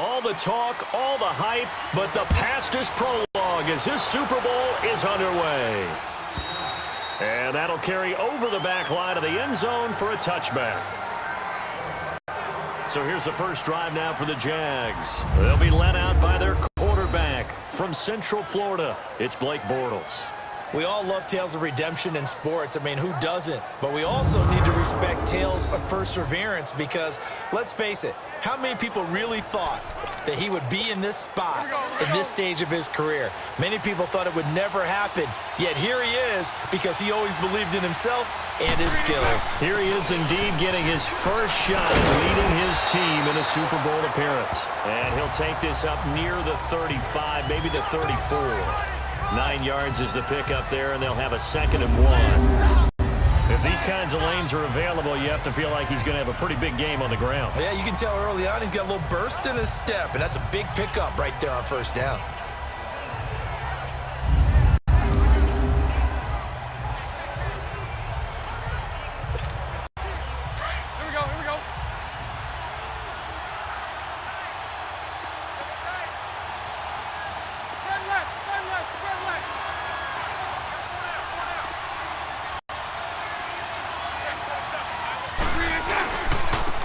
All the talk, all the hype, but the past is prologue as this Super Bowl is underway. And that'll carry over the back line of the end zone for a touchback. So here's the first drive now for the Jags. They'll be led out by their quarterback from Central Florida. It's Blake Bortles. We all love tales of redemption in sports. I mean, who doesn't? But we also need to respect tales of perseverance because, let's face it, how many people really thought that he would be in this spot in this stage of his career? Many people thought it would never happen, yet here he is because he always believed in himself and his skills. Here he is indeed getting his first shot at leading his team in a Super Bowl appearance. And he'll take this up near the 35, maybe the 34. 9 yards is the pickup there, and they'll have a 2nd and 1. If these kinds of lanes are available, you have to feel like he's going to have a pretty big game on the ground. Yeah, you can tell early on he's got a little burst in his step, and that's a big pickup right there on first down.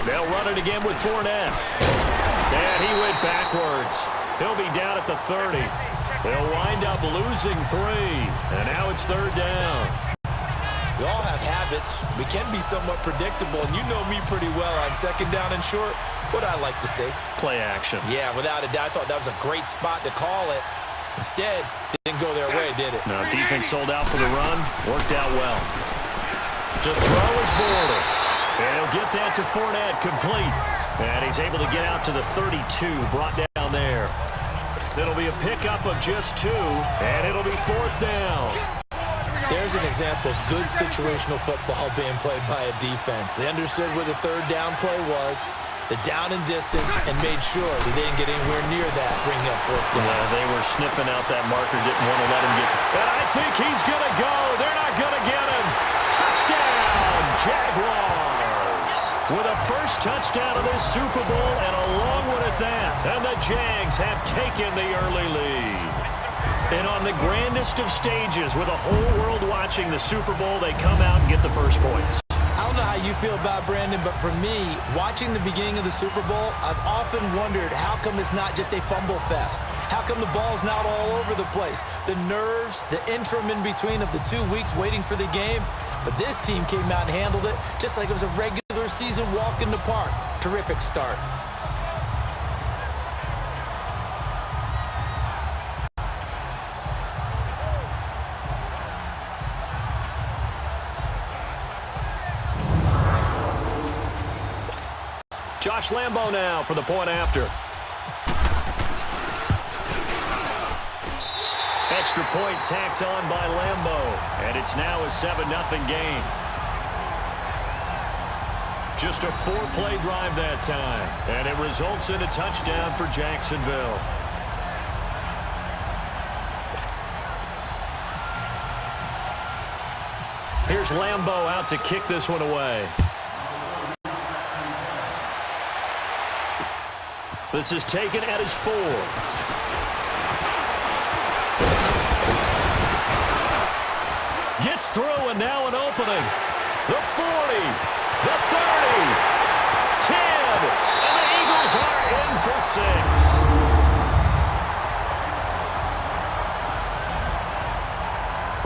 They'll run it again with Fournette. And he went backwards. He'll be down at the 30. They'll wind up losing 3. And now it's 3rd down. We all have habits. We can be somewhat predictable, and you know me pretty well on 2nd down and short. What I like to say? Play action. Yeah, without a doubt, I thought that was a great spot to call it. Instead, it didn't go their way, did it? No, defense sold out for the run. Worked out well. To throw is Bortles. And he'll get that to Fournette, complete. And he's able to get out to the 32, brought down there. It'll be a pickup of just 2, and it'll be 4th down. There's an example of good situational football being played by a defense. They understood where the 3rd down play was, the down and distance, and made sure that they didn't get anywhere near that, bringing up 4th down. Yeah, they were sniffing out that marker, didn't want to let him get. And I think he's going to go. They're not going to get him. Touchdown, Jaguars. With a first touchdown of this Super Bowl and a long one at that. And the Jags have taken the early lead. And on the grandest of stages, with the whole world watching the Super Bowl, they come out and get the first points. I don't know how you feel about Brandon, but for me, watching the beginning of the Super Bowl, I've often wondered how come it's not just a fumble fest? How come the ball's not all over the place? The nerves, the interim in between of the 2 weeks waiting for the game. But this team came out and handled it just like it was a regular season walk in the park. Terrific start. Josh Lambo now for the point after. Extra point tacked on by Lambo. And it's now a 7-0 game. Just a 4-play drive that time. And it results in a touchdown for Jacksonville. Here's Lambo out to kick this one away. This is taken at his 4. Gets through, and now an opening. The 40, the 30, 10, and the Eagles are in for 6.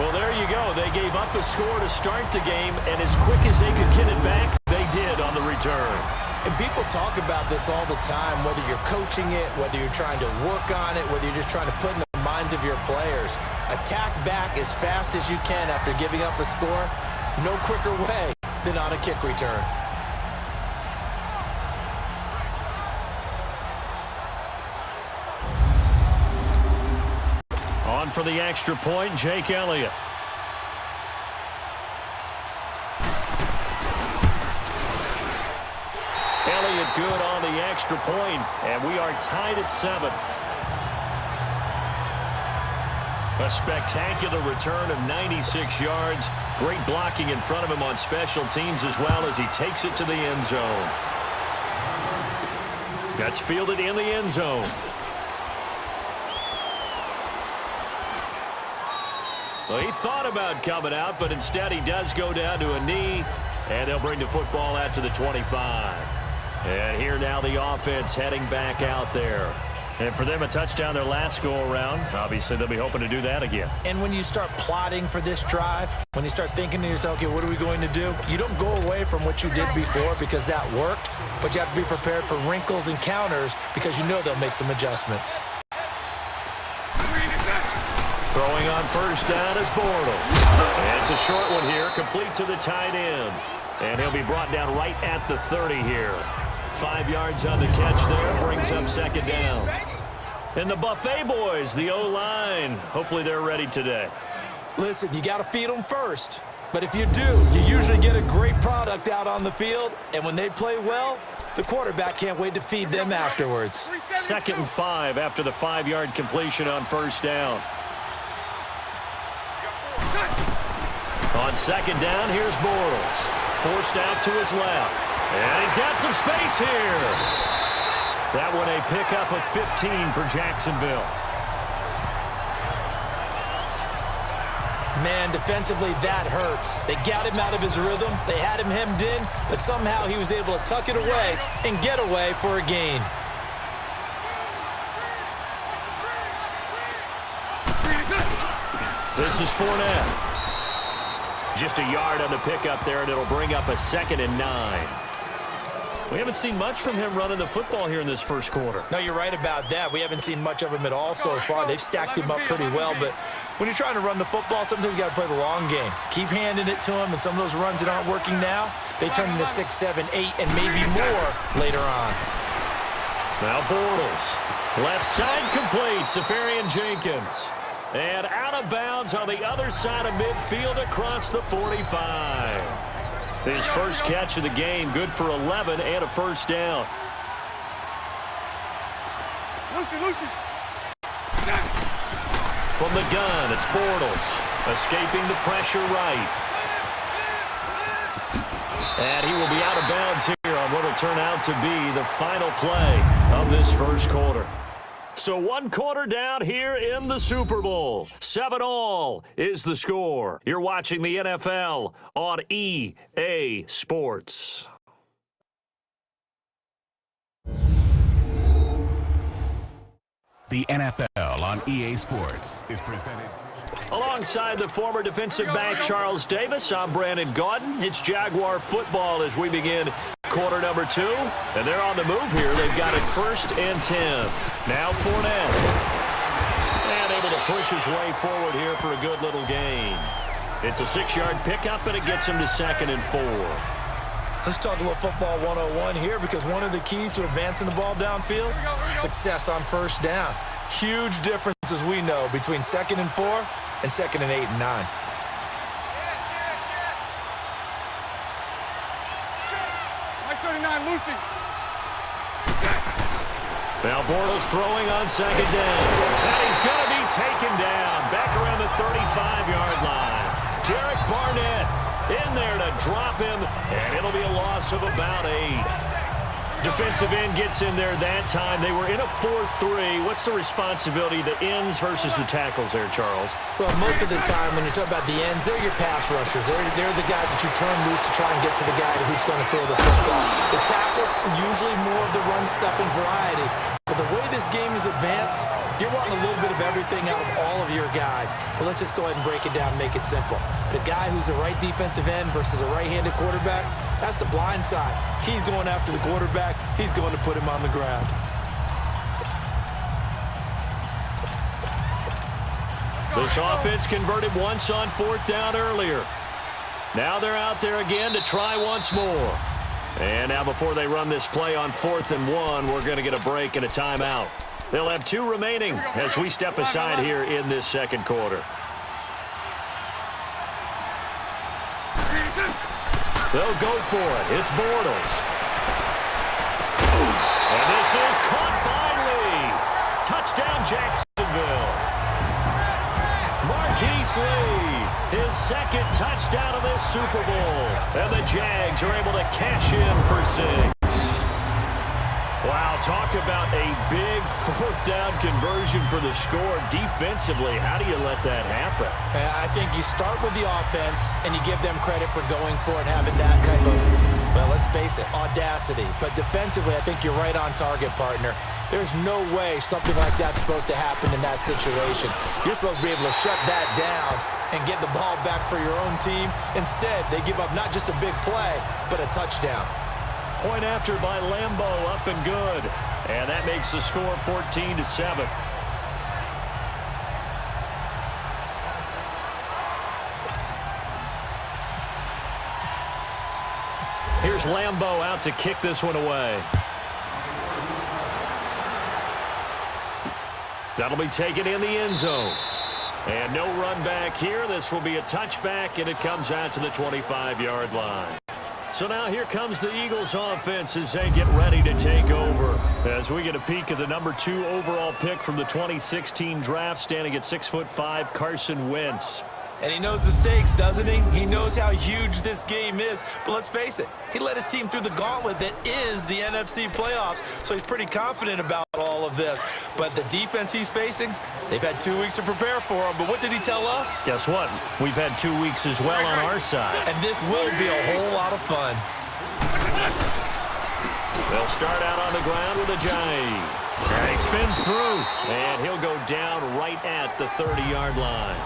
Well, there you go. They gave up a score to start the game, and as quick as they could get it back, they did on the return. And people talk about this all the time, whether you're coaching it, whether you're trying to work on it, whether you're just trying to put in the minds of your players. Attack back as fast as you can after giving up a score. No quicker way than on a kick return. On for the extra point, Jake Elliott. Elliott good on the extra point, and we are tied at 7. A spectacular return of 96 yards. Great blocking in front of him on special teams as well as he takes it to the end zone. That's fielded in the end zone. Well, he thought about coming out, but instead he does go down to a knee, and they'll bring the football out to the 25. And here now the offense heading back out there. And for them, a touchdown their last go-around. Obviously, they'll be hoping to do that again. And when you start plotting for this drive, when you start thinking to yourself, okay, what are we going to do? You don't go away from what you did before because that worked, but you have to be prepared for wrinkles and counters because you know they'll make some adjustments. Throwing on first down is Bortles. And it's a short one here, complete to the tight end. And he'll be brought down right at the 30 here. 5 yards on the catch there, brings up second down. And the Buffet boys, the O-line, hopefully they're ready today. Listen, you got to feed them first. But if you do, you usually get a great product out on the field. And when they play well, the quarterback can't wait to feed them afterwards. 2nd and 5 after the 5-yard completion on first down. On second down, here's Bortles. Forced out to his left. And he's got some space here. That one a pickup of 15 for Jacksonville. Man, defensively, that hurts. They got him out of his rhythm. They had him hemmed in, but somehow he was able to tuck it away and get away for a gain. This is Fournette. Just a yard on the pickup there, and it'll bring up a 2nd and 9. We haven't seen much from him running the football here in this first quarter. No, you're right about that. We haven't seen much of him at all so far. They've stacked him up pretty well, but when you're trying to run the football, sometimes you got to play the long game. Keep handing it to him, and some of those runs that aren't working now, they turn into 6, 7, 8, and maybe more later on. Now Bortles. Left side complete, Safarian Jenkins. And out of bounds on the other side of midfield across the 45. His first catch of the game, good for 11 and a first down. From the gun, it's Bortles, escaping the pressure right. And he will be out of bounds here on what will turn out to be the final play of this first quarter. So 1 quarter down here in the Super Bowl. 7-all is the score. You're watching the NFL on EA Sports. The NFL on EA Sports is presented. Alongside the former defensive back Charles Davis, I'm Brandon Gaudin. It's Jaguar football as we begin quarter number 2. And they're on the move here. They've got it 1st and 10. Now Fournette. And able to push his way forward here for a good little gain. It's a 6-yard pickup, and it gets him to 2nd and 4. Let's talk a little football 101 here because one of the keys to advancing the ball downfield, success on first down. Huge difference, as we know, between 2nd and 4 and 2nd and 8 and 9. Now Bortles throwing on 2nd down. And he's going to be taken down back around the 35-yard line. Derek Barnett in there to drop him, and it'll be a loss of about 8. Defensive end gets in there that time. They were in a 4-3. What's the responsibility, the ends versus the tackles there, Charles? Well, most of the time when you're talking about the ends, they're your pass rushers. They're the guys that you turn loose to try and get to the guy who's going to throw the football. The tackles, usually more of the run-stuffing variety. But the way this game is advanced, you're wanting a little bit of everything out of all of your guys. But let's just go ahead and break it down and make it simple. The guy who's the right defensive end versus a right-handed quarterback, that's the blind side. He's going after the quarterback. He's going to put him on the ground. This offense converted once on 4th down earlier. Now they're out there again to try once more. And now before they run this play on 4th and 1, we're going to get a break and a timeout. They'll have 2 remaining as we step aside here in this second quarter. They'll go for it. It's Bortles. And this is caught by Lee. Touchdown, Jacksonville. Marquise Lee, his 2nd touchdown of this Super Bowl. And the Jags are able to cash in for 6. Wow, Talk about a big fourth down conversion for the score. Defensively, how do you let that happen? I think you start with the offense, and you give them credit for going for it, having that kind of, well, let's face it, audacity. But defensively, I think you're right on target, partner. There's no way something like that's supposed to happen in that situation. You're supposed to be able to shut that down and get the ball back for your own team. Instead, they give up not just a big play, but a touchdown. Point after by Lambo, up and good. And that makes the score 14-7. Here's Lambo out to kick this one away. That'll be taken in the end zone. And no run back here. This will be a touchback, and it comes out to the 25-yard line. So now here comes the Eagles offense as they get ready to take over. As we get a peek at the number 2 overall pick from the 2016 draft, standing at 6'5", Carson Wentz. And he knows the stakes, doesn't he? He knows how huge this game is. But let's face it, he led his team through the gauntlet that is the NFC playoffs. So he's pretty confident about all of this. But the defense he's facing, they've had 2 weeks to prepare for him. But what did he tell us? Guess what? We've had 2 weeks as well on our side. And this will be a whole lot of fun. They'll start out on the ground with a jive. And he spins through. And he'll go down right at the 30-yard line.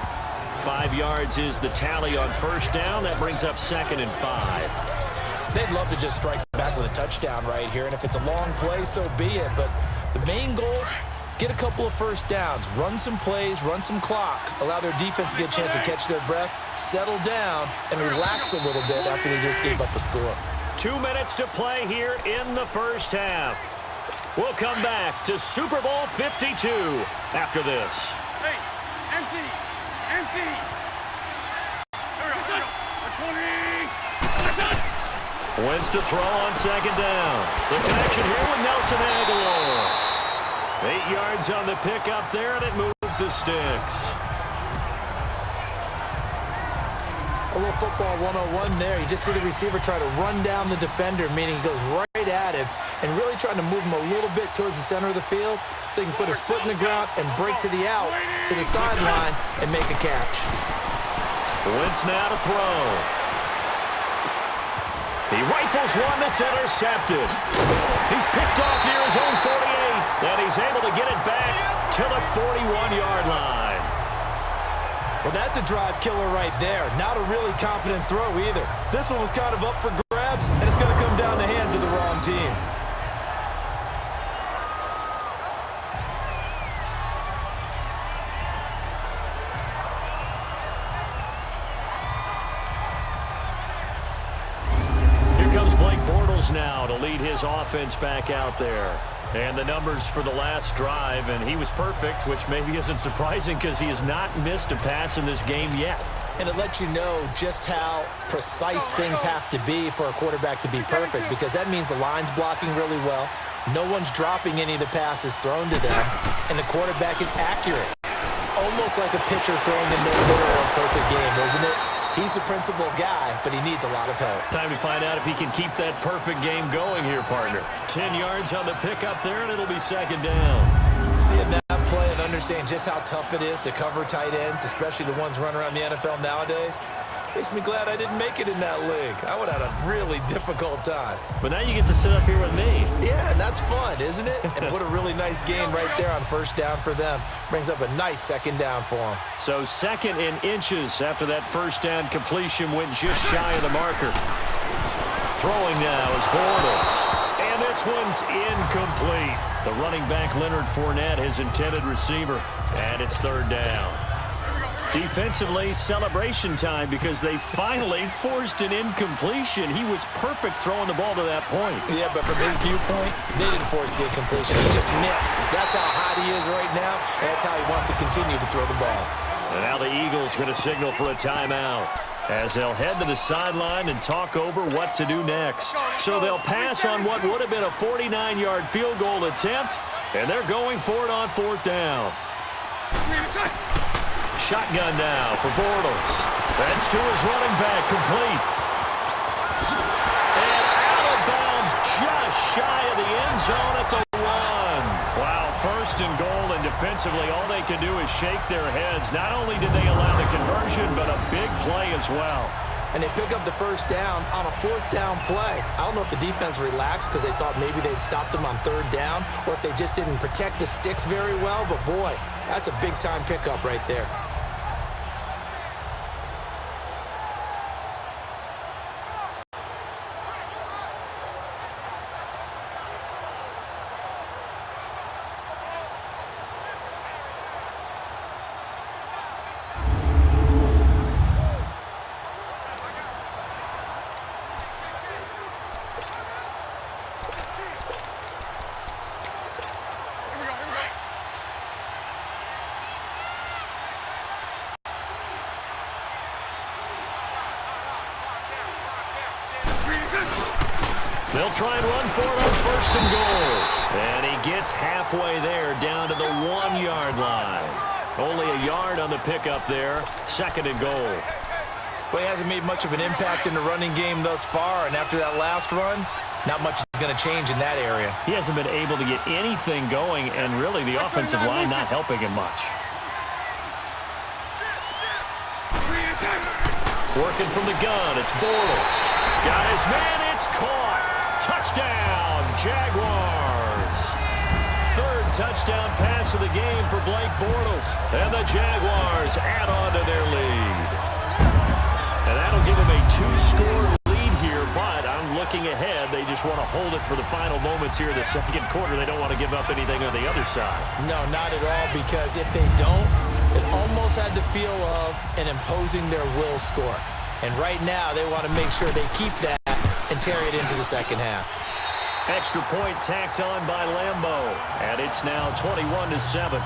5 yards is the tally on first down. That brings up 2nd and 5. They'd love to just strike back with a touchdown right here. And if it's a long play, so be it. But the main goal, get a couple of first downs, run some plays, run some clock, allow their defense to get a chance to catch their breath, settle down, and relax a little bit after they just gave up a score. 2 minutes to play here in the first half. We'll come back to Super Bowl 52 after this. Hey, empty. Wentz to throw on second down. The connection here with Nelson Aguilar. 8 yards on the pickup there, and it moves the sticks. A little football 101 there. You just see the receiver try to run down the defender, meaning he goes right at him and really trying to move him a little bit towards the center of the field so he can put his foot in the ground and break to the out, to the sideline, and make a catch. Wentz now to throw. He rifles one that's intercepted. He's picked off near his own 48, and he's able to get it back to the 41-yard line. Well, that's a drive killer right there. Not a really confident throw either. This one was kind of up for grabs, and it's going to come down the hands of the wrong team. Now to lead his offense back out there. And the numbers for the last drive, and he was perfect, which maybe isn't surprising because he has not missed a pass in this game yet. And it lets you know just how precise things have to be for a quarterback to be perfect, because that means the line's blocking really well, no one's dropping any of the passes thrown to them, and the quarterback is accurate. It's almost like a pitcher throwing a no-hitter or a perfect game, isn't it? He's the principal guy, but he needs a lot of help. Time to find out if he can keep that perfect game going here, partner. 10 yards on the pickup there, and it'll be second down. Seeing that play and understanding just how tough it is to cover tight ends, especially the ones running around the NFL nowadays, makes me glad I didn't make it in that league. I would have had a really difficult time. But now you get to sit up here with me. Yeah, and that's fun, isn't it? And what a really nice game right there on first down for them. Brings up a nice second down for them. So 2nd and inches after that first down completion went just shy of the marker. Throwing now is Bortles. And this one's incomplete. The running back Leonard Fournette, his intended receiver. And it's 3rd down. Defensively, celebration time because they finally forced an incompletion. He was perfect throwing the ball to that point. Yeah, but from his viewpoint, they didn't force the incompletion. He just missed. That's how hot he is right now, and that's how he wants to continue to throw the ball. And now the Eagles going to signal for a timeout as they'll head to the sideline and talk over what to do next. So they'll pass on what would have been a 49-yard field goal attempt, and they're going for it on 4th down. Shotgun now for Bortles. That's to his running back, complete. And out of bounds just shy of the end zone at the 1. defensively, all they can do is shake their heads. Not only did they allow the conversion, but a big play as well. And they pick up the first down on a fourth down play. I don't know if the defense relaxed because they thought maybe they'd stopped them on third down, or if they just didn't protect the sticks very well. But, boy, that's a big-time pickup right there. They'll try and run for it on first and goal. And he gets halfway there down to the 1-yard line. Only a yard on the pickup there. Second and goal. Well, he hasn't made much of an impact in the running game thus far, and after that last run, not much is going to change in that area. He hasn't been able to get anything going, and really the offensive line not helping him much. Working from the gun, it's Bortles. Got his man, it's caught. Touchdown, Jaguars. Third touchdown pass of the game for Blake Bortles. And the Jaguars add on to their lead. And that'll give them a 2-score lead here, but I'm looking ahead. They just want to hold it for the final moments here in the second quarter. They don't want to give up anything on the other side. No, not at all, because if they don't, it almost had the feel of an imposing their will score. And right now, they want to make sure they keep that and carry it into the second half. Extra point tacked on by Lambeau. And it's now 21-7.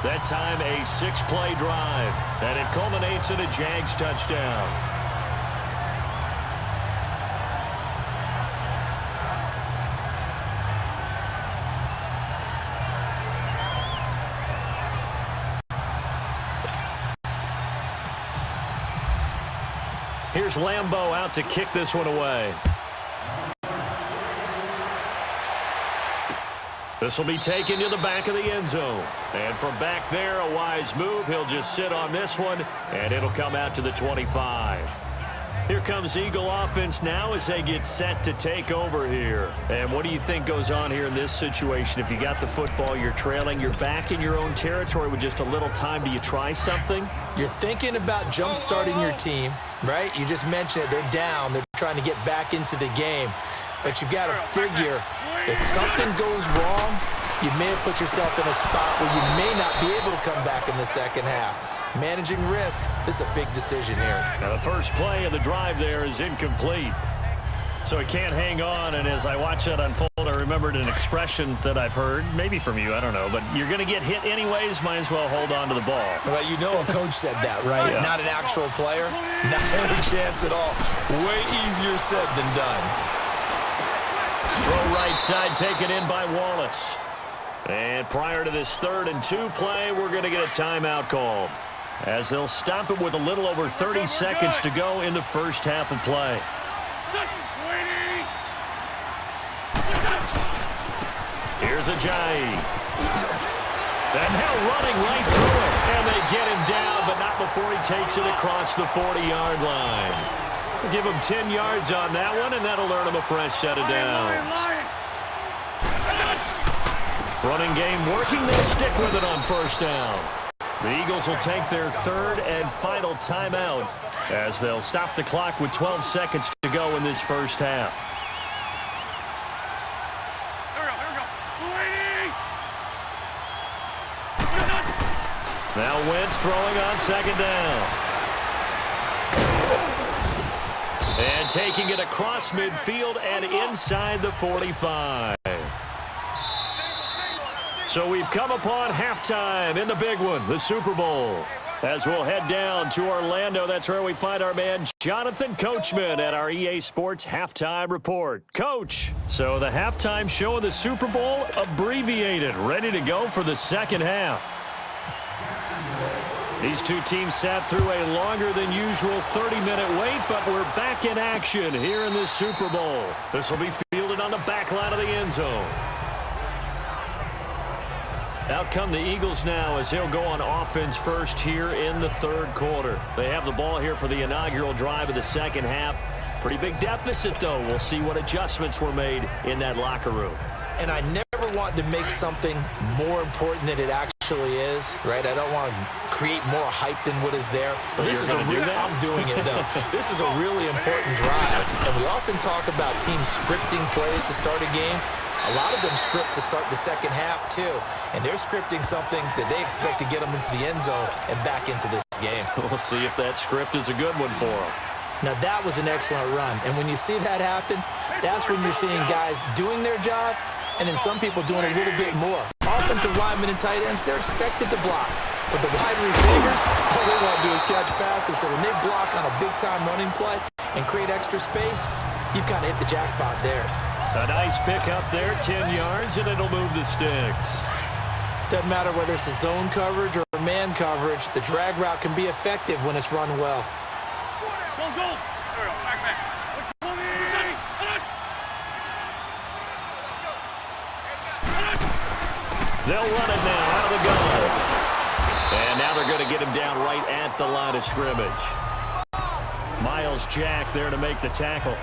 That time a 6-play drive. And it culminates in a Jags touchdown. Here's Lambeau out to kick this one away. This will be taken to the back of the end zone. And from back there, a wise move. He'll just sit on this one, and it'll come out to the 25. Here comes Eagle offense now as they get set to take over here. And what do you think goes on here in this situation? If you got the football, you're trailing, you're back in your own territory with just a little time. Do you try something? You're thinking about jump-starting your team, right? You just mentioned it. They're down. They're trying to get back into the game. But you've got to figure, if something goes wrong, you may have put yourself in a spot where you may not be able to come back in the second half. Managing risk, this is a big decision here. Now the first play of the drive there is incomplete. So he can't hang on, and as I watch that unfold, I remembered an expression that I've heard, maybe from you, I don't know, but you're going to get hit anyways, might as well hold on to the ball. Well, you know a coach said that, right? Yeah. Not an actual player. Not any chance at all. Way easier said than done. Throw right side taken in by Wallace. And prior to this 3rd and 2 play, we're going to get a timeout called, as they'll stop it with a little over 30 seconds to go in the first half of play. Here's Ajayi. And now running right through it. And they get him down, but not before he takes it across the 40-yard line. We'll give him 10 yards on that one, and that'll earn him a fresh set of downs. Running game working. They stick with it on first down. The Eagles will take their 3rd and final timeout as they'll stop the clock with 12 seconds to go in this first half. Now Wentz throwing on 2nd down. And taking it across midfield and inside the 45. So we've come upon halftime in the big one, the Super Bowl. As we'll head down to Orlando, that's where we find our man Jonathan Coachman at our EA Sports Halftime Report. Coach, so the halftime show of the Super Bowl abbreviated, ready to go for the second half. These two teams sat through a longer than usual 30-minute wait, but we're back in action here in this Super Bowl. This will be fielded on the back line of the end zone. Out come the Eagles now as they'll go on offense first here in the third quarter. They have the ball here for the inaugural drive of the second half. Pretty big deficit, though. We'll see what adjustments were made in that locker room. And I never want to make something more important than it actually is, right? I don't want to create more hype than what is there. But this is I'm doing it, though. This is a really important drive. And we often talk about teams scripting plays to start a game. A lot of them script to start the second half, too. And they're scripting something that they expect to get them into the end zone and back into this game. We'll see if that script is a good one for them. Now, that was an excellent run. And when you see that happen, that's when you're seeing guys doing their job and then some people doing a little bit more. Offensive linemen and tight ends, they're expected to block. But the wide receivers, all they want to do is catch passes. So when they block on a big-time running play and create extra space, you've kind of hit the jackpot there. A nice pick up there, 10 yards, and it'll move the sticks. Doesn't matter whether it's a zone coverage or man coverage, the drag route can be effective when it's run well. They'll run it now out of the gun. And now they're going to get him down right at the line of scrimmage. Miles Jack there to make the tackle.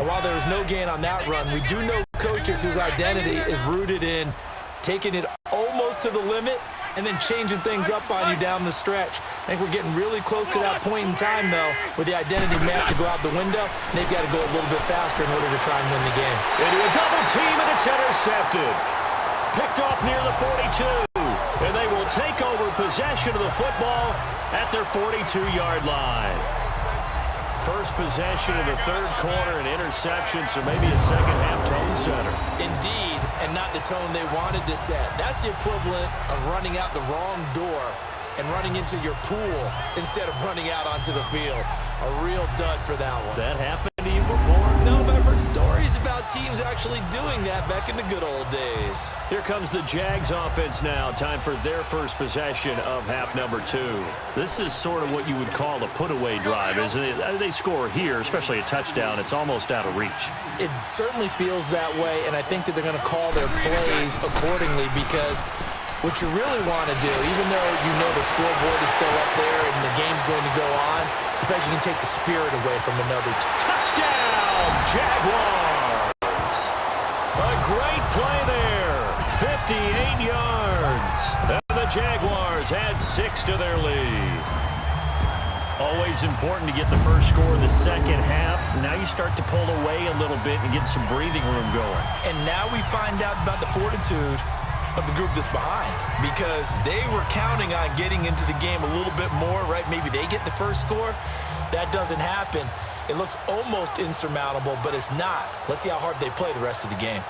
While there was no gain on that run, we do know coaches whose identity is rooted in taking it almost to the limit and then changing things up on you down the stretch. I think we're getting really close to that point in time, though, where the identity may have to go out the window, and they've got to go a little bit faster in order to try and win the game. Into a double team, and it's intercepted. Picked off near the 42, and they will take over possession of the football at their 42-yard line. First possession of the third quarter, an interception, so maybe a second-half tone setter. Indeed, and not the tone they wanted to set. That's the equivalent of running out the wrong door and running into your pool instead of running out onto the field. A real dud for that one. Has that happened to you before? No, but I've heard stories about teams actually doing that back in the good old days. Here comes the Jags offense now. Time for their first possession of half number 2. This is sort of what you would call a put-away drive, isn't it? They score here, especially a touchdown. It's almost out of reach. It certainly feels that way, and I think that they're going to call their plays accordingly because what you really want to do, even though you know the scoreboard is still up there and the game's going to go on, in fact, you can take the spirit away from another touchdown, Jaguars. A great play there, 58 yards. And the Jaguars add 6 to their lead. Always important to get the first score in the second half. Now you start to pull away a little bit and get some breathing room going. And now we find out about the fortitude of the group that's behind, because they were counting on getting into the game a little bit more, right? Maybe they get the first score. That doesn't happen. It looks almost insurmountable, but it's not. Let's see how hard they play the rest of the game.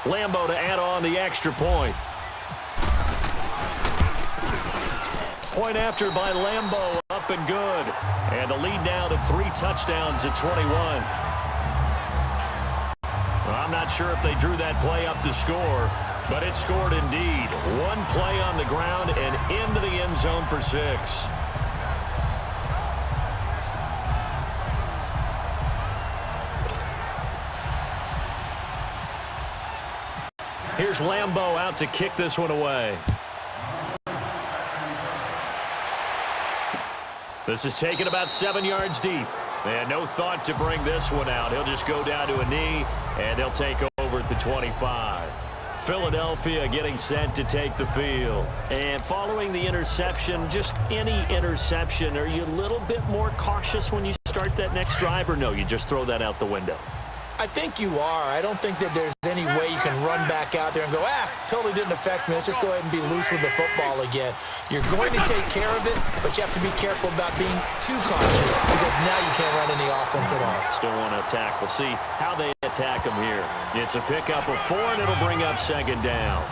Lambo to add on the extra point. Point after by Lambo, up and good. And the lead now to 3 touchdowns at 21. I'm not sure if they drew that play up to score, but it scored indeed. One play on the ground and into the end zone for 6. Here's Lambo out to kick this one away. This is taken about 7 yards deep. And no thought to bring this one out. He'll just go down to a knee, and they'll take over at the 25. Philadelphia getting set to take the field. And following the interception, just any interception, are you a little bit more cautious when you start that next drive, or no, you just throw that out the window? I think you are. I don't think that there's any way you can run back out there and go, totally didn't affect me. Let's just go ahead and be loose with the football again. You're going to take care of it, but you have to be careful about being too cautious because now you can't run any offense at all. Still want to attack. We'll see how they attack them here. It's a pickup of 4, and it'll bring up second down.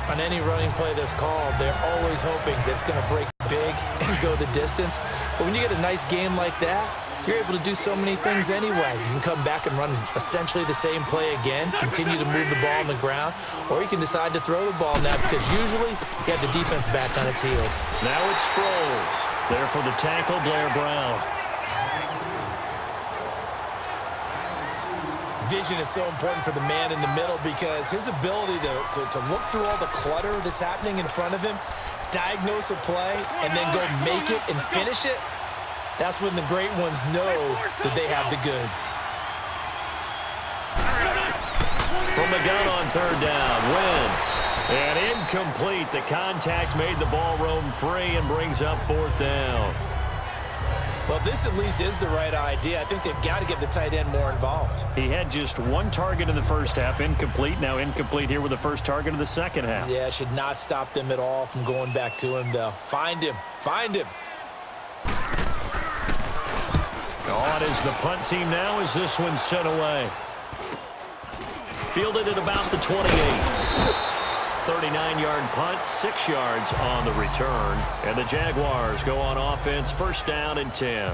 On any running play that's called, they're always hoping that it's going to break big and go the distance. But when you get a nice game like that, you're able to do so many things anyway. You can come back and run essentially the same play again, continue to move the ball on the ground, or you can decide to throw the ball now because usually you have the defense back on its heels. Now it's Sproles. There for the tackle, Blair Brown. vision is so important for the man in the middle because his ability to look through all the clutter that's happening in front of him, diagnose a play, and then go make it and finish it, that's when the great ones know that they have the goods. From the gun on third down, Wentz. And incomplete. The contact made the ball roam free and brings up fourth down. Well, this at least is the right idea. I think they've got to get the tight end more involved. He had just one target in the first half, incomplete. Now incomplete here with the first target of the second half. Yeah, should not stop them at all from going back to him, though. Find him. Find him. On is the punt team now as this one's sent away. Fielded at about the 28. 39-yard punt, 6 yards on the return. And the Jaguars go on offense, first down and 10.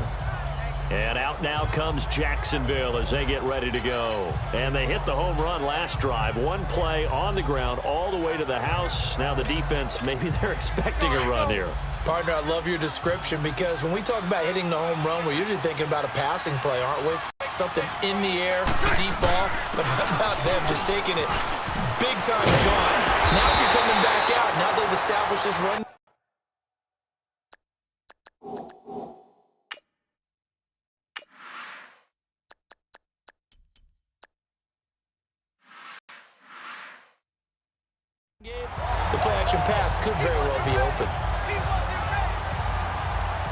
And out now comes Jacksonville as they get ready to go. And they hit the home run last drive. One play on the ground all the way to the house. Now the defense, maybe they're expecting a run here. Partner, I love your description because when we talk about hitting the home run, we're usually thinking about a passing play, aren't we? Something in the air, deep ball. But how about them just taking it big time, John? Now you're coming back out. Now they've established this run. The play-action pass could very well be open.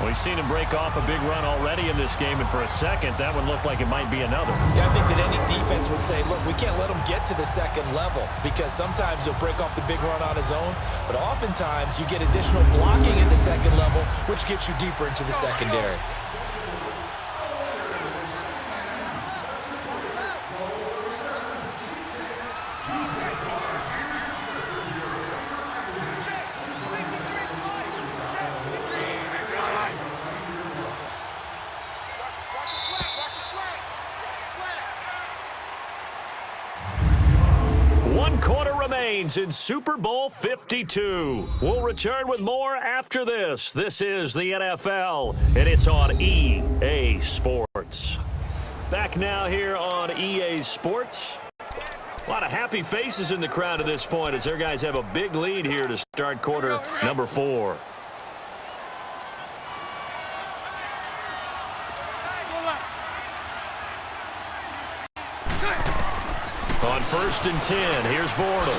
We've seen him break off a big run already in this game, and for a second, that one looked like it might be another. Yeah, I think that any defense would say, look, we can't let him get to the second level because sometimes he'll break off the big run on his own, but oftentimes you get additional blocking in the second level, which gets you deeper into the secondary. In Super Bowl 52. We'll return with more after this. This is the NFL, and it's on EA Sports. Back now here on EA Sports. A lot of happy faces in the crowd at this point as their guys have a big lead here to start quarter number 4. On first and 10, here's Bortles.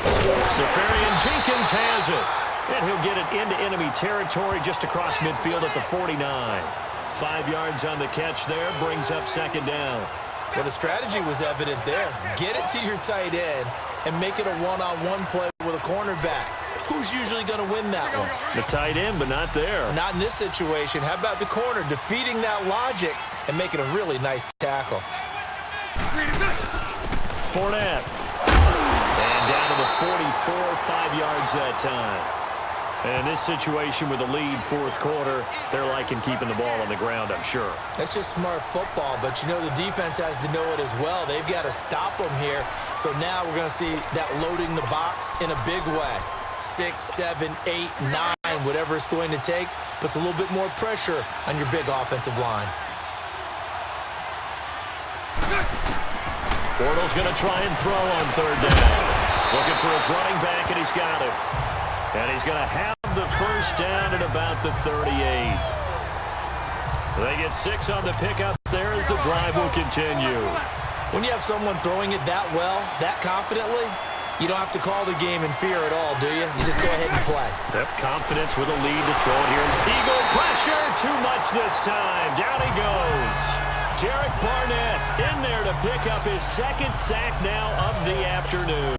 Safarian Jenkins has it. And he'll get it into enemy territory just across midfield at the 49. 5 yards on the catch there, brings up second down. Well, the strategy was evident there. Get it to your tight end and make it a one-on-one play with a cornerback. Who's usually going to win that one? The tight end, but not there. Not in this situation. How about the corner defeating that logic and making a really nice tackle? Fournette. And down to the 44, 5 yards that time. And this situation with the lead fourth quarter, they're liking keeping the ball on the ground, I'm sure. That's just smart football, but you know the defense has to know it as well. They've got to stop them here. So now we're going to see that loading the box in a big way. 6, 7, 8, 9, whatever it's going to take, puts a little bit more pressure on your big offensive line. Bortles going to try and throw on third down. Looking for his running back, and he's got it. And he's going to have the first down at about the 38. They get 6 on the pickup there as the drive will continue. When you have someone throwing it that well, that confidently, you don't have to call the game in fear at all, do you? You just go ahead and play. Yep, confidence with a lead to throw it here. Eagle pressure, too much this time. Down he goes. Derek Barnett in there to pick up his second sack now of the afternoon.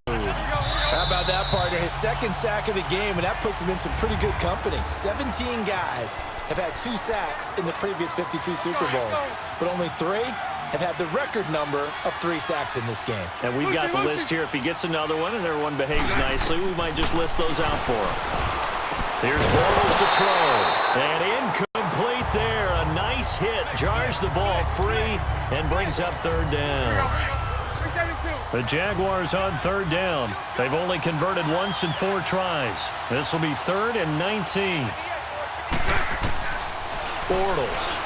How about that, partner? His second sack of the game, and that puts him in some pretty good company. 17 guys have had 2 sacks in the previous 52 Super Bowls, but only 3 have had the record number of 3 sacks in this game. And we've got the list here. If he gets another one and everyone behaves nicely, we might just list those out for him. Here's Bortles to throw. And incomplete there. A nice hit. Jars the ball free and brings up third down. The Jaguars on third down. They've only converted once in 4 tries. This will be 3rd and 19. Bortles.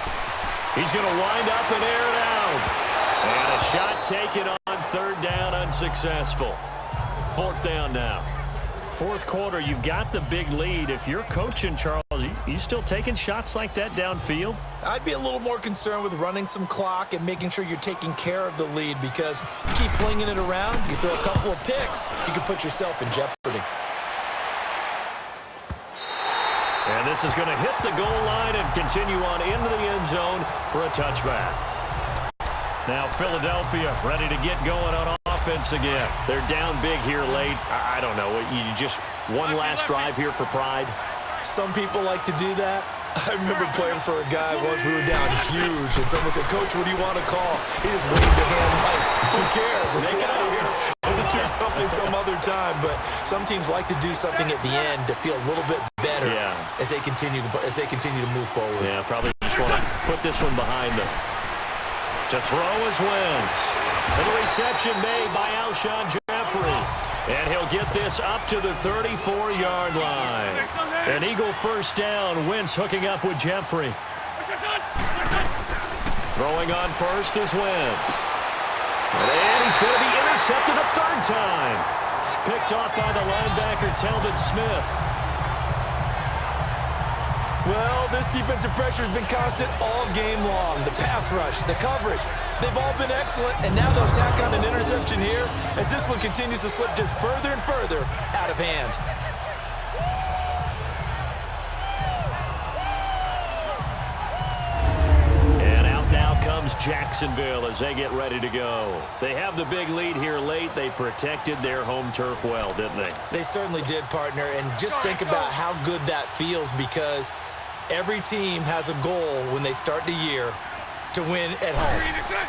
He's going to wind up and air it out. And a shot taken on third down unsuccessful. Fourth down now. Fourth quarter, you've got the big lead. If you're coaching, Charles, you still taking shots like that downfield? I'd be a little more concerned with running some clock and making sure you're taking care of the lead, because you keep flinging it around, you throw a couple of picks, you can put yourself in jeopardy. And this is going to hit the goal line and continue on into the end zone for a touchback. Now Philadelphia ready to get going on offense again. They're down big here late. I don't know. You just one last drive here for pride? Some people like to do that. I remember playing for a guy once. We were down huge, and someone said, "Coach, what do you want to call?" He just waved a hand like, "Who cares? Let's get out of here. We'll do something some other time." But some teams like to do something at the end to feel a little bit better as they continue to move forward. Yeah, probably just want to put this one behind them. To throw is Wentz. And the reception made by Alshon Jeffrey. And he'll get this up to the 34-yard line. An Eagle first down. Wentz hooking up with Jeffrey. Throwing on first is Wentz. And he's going to be intercepted a third time. Picked off by the linebacker, Telvin Smith. Well, this defensive pressure has been constant all game long. The pass rush, the coverage, they've all been excellent, and now they'll tack on an interception here as this one continues to slip just further and further out of hand. And out now comes Jacksonville as they get ready to go. They have the big lead here late. They protected their home turf well, didn't they? They certainly did, partner, and just think about how good that feels, because every team has a goal when they start the year to win at home,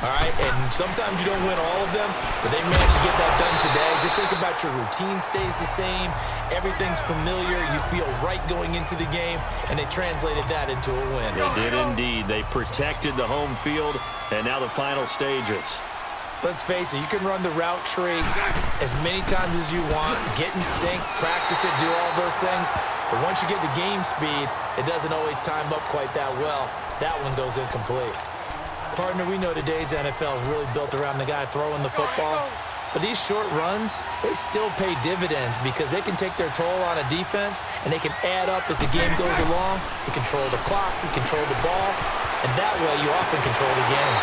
all right? And sometimes you don't win all of them, but they managed to get that done today. Just think about your routine stays the same. Everything's familiar. You feel right going into the game, and they translated that into a win. They did indeed. They protected the home field, and now the final stages. Let's face it, you can run the route tree as many times as you want, get in sync, practice it, do all those things. But once you get to game speed, it doesn't always time up quite that well. That one goes incomplete. Partner, we know today's NFL is really built around the guy throwing the football. But these short runs, they still pay dividends because they can take their toll on a defense, and they can add up as the game goes along. You control the clock, you control the ball, and that way you often control the game.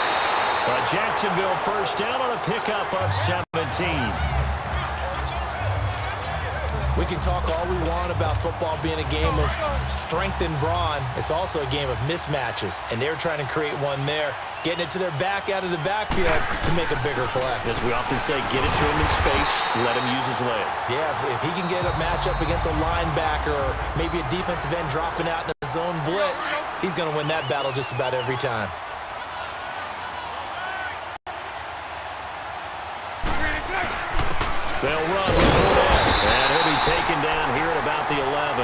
Jacksonville first down on a pickup of 17. We can talk all we want about football being a game of strength and brawn. It's also a game of mismatches, and they're trying to create one there, getting it to their back out of the backfield to make a bigger play. As we often say, get it to him in space, let him use his leg. Yeah, if he can get a matchup against a linebacker or maybe a defensive end dropping out in a zone blitz, he's going to win that battle just about every time. They'll run with Fournette, and he'll be taken down here at about the 11.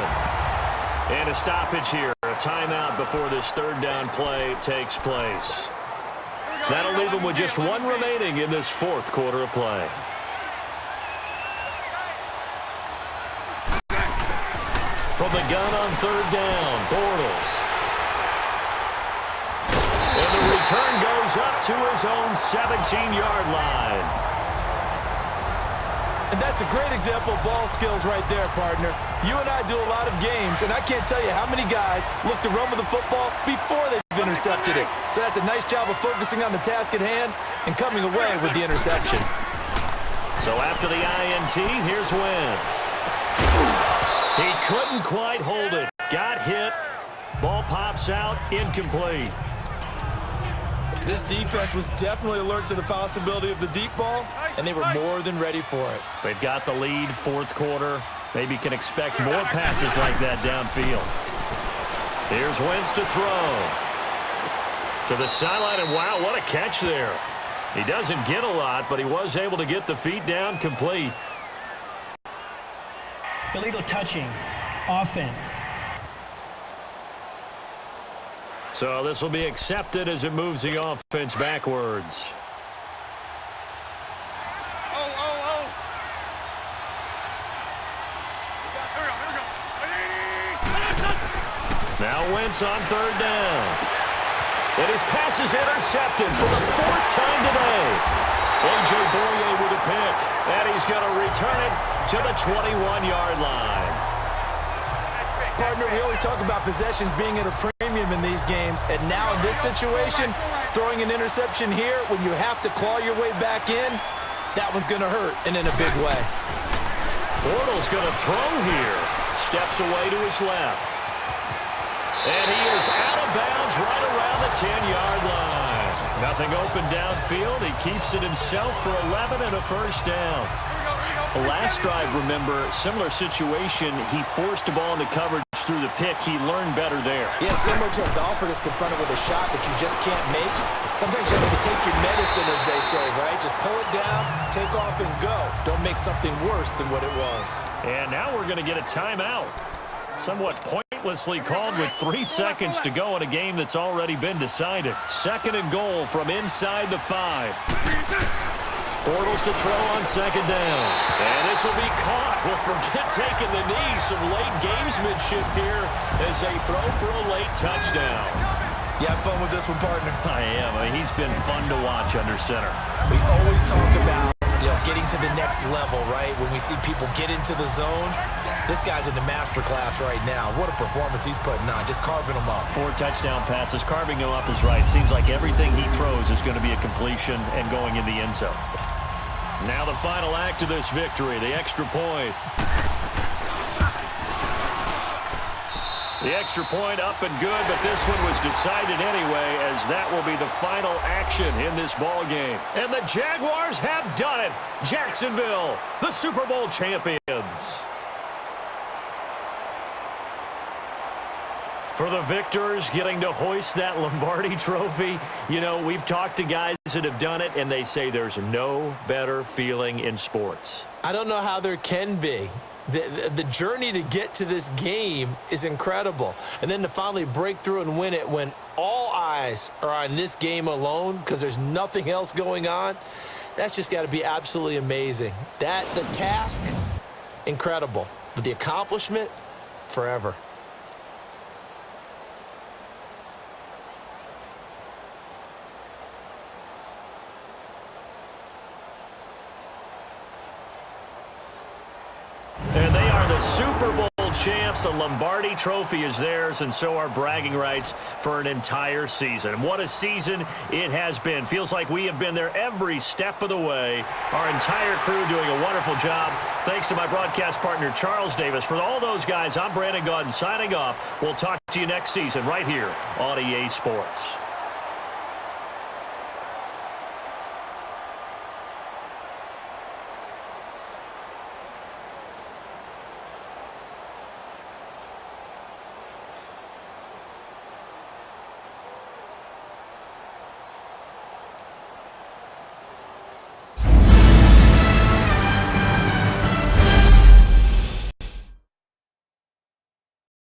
And a stoppage here, a timeout before this third down play takes place. That'll leave them with just one remaining in this fourth quarter of play. From the gun on third down, Bortles. And the return goes up to his own 17-yard line. And that's a great example of ball skills right there, partner. You and I do a lot of games, and I can't tell you how many guys look to run with the football before they've intercepted it. So that's a nice job of focusing on the task at hand and coming away with the interception. So after the INT, here's Wentz. He couldn't quite hold it. Got hit. Ball pops out. Incomplete. This defense was definitely alert to the possibility of the deep ball, and they were more than ready for it. They've got the lead, fourth quarter. Maybe can expect more passes like that downfield. Here's Wentz to throw. To the sideline, and wow, what a catch there. He doesn't get a lot, but he was able to get the feet down complete. Illegal touching, offense. So this will be accepted as it moves the offense backwards. Now Wentz on third down. And his pass is intercepted for the fourth time today. A.J. Boye he's going to return it to the 21-yard line. Partner, we always talk about possessions being at a premium in these games, and now in this situation, throwing an interception here when you have to claw your way back in, that one's going to hurt, and in a big way. Bortles going to throw here. Steps away to his left. And he is out of bounds right around the 10-yard line. Nothing open downfield. He keeps it himself for 11 and a first down. Last drive, remember, similar situation. He forced the ball into coverage through the pick. He learned better there. Yeah, similar to a golfer that's confronted with a shot that you just can't make. Sometimes you have to take your medicine, as they say, right? Just pull it down, take off, and go. Don't make something worse than what it was. And now we're going to get a timeout. Somewhat pointlessly called with 3 seconds to go in a game that's already been decided. Second and goal from inside the 5. Bortles to throw on second down. And this will be caught. Well, forget taking the knee. Some late gamesmanship here as they throw for a late touchdown. You have fun with this one, partner? I am. I mean, he's been fun to watch under center. We always talk about, getting to the next level, right? When we see people get into the zone, this guy's in the master class right now. What a performance he's putting on, just carving them up. 4 touchdown passes. Carving them up is right. Seems like everything he throws is going to be a completion and going in the end zone. Now the final act of this victory, the extra point. The extra point up and good, but this one was decided anyway, as that will be the final action in this ball game. And the Jaguars have done it. Jacksonville, the Super Bowl champions. For the victors, getting to hoist that Lombardi trophy, we've talked to guys that have done it, and they say there's no better feeling in sports. I don't know how there can be. The journey to get to this game is incredible. And then to finally break through and win it when all eyes are on this game alone because there's nothing else going on, that's just got to be absolutely amazing. The task, incredible. But the accomplishment, forever. And they are the Super Bowl champs. The Lombardi trophy is theirs, and so are bragging rights for an entire season. What a season it has been. Feels like we have been there every step of the way. Our entire crew doing a wonderful job. Thanks to my broadcast partner, Charles Davis. For all those guys, I'm Brandon Gaudin signing off. We'll talk to you next season right here on EA Sports.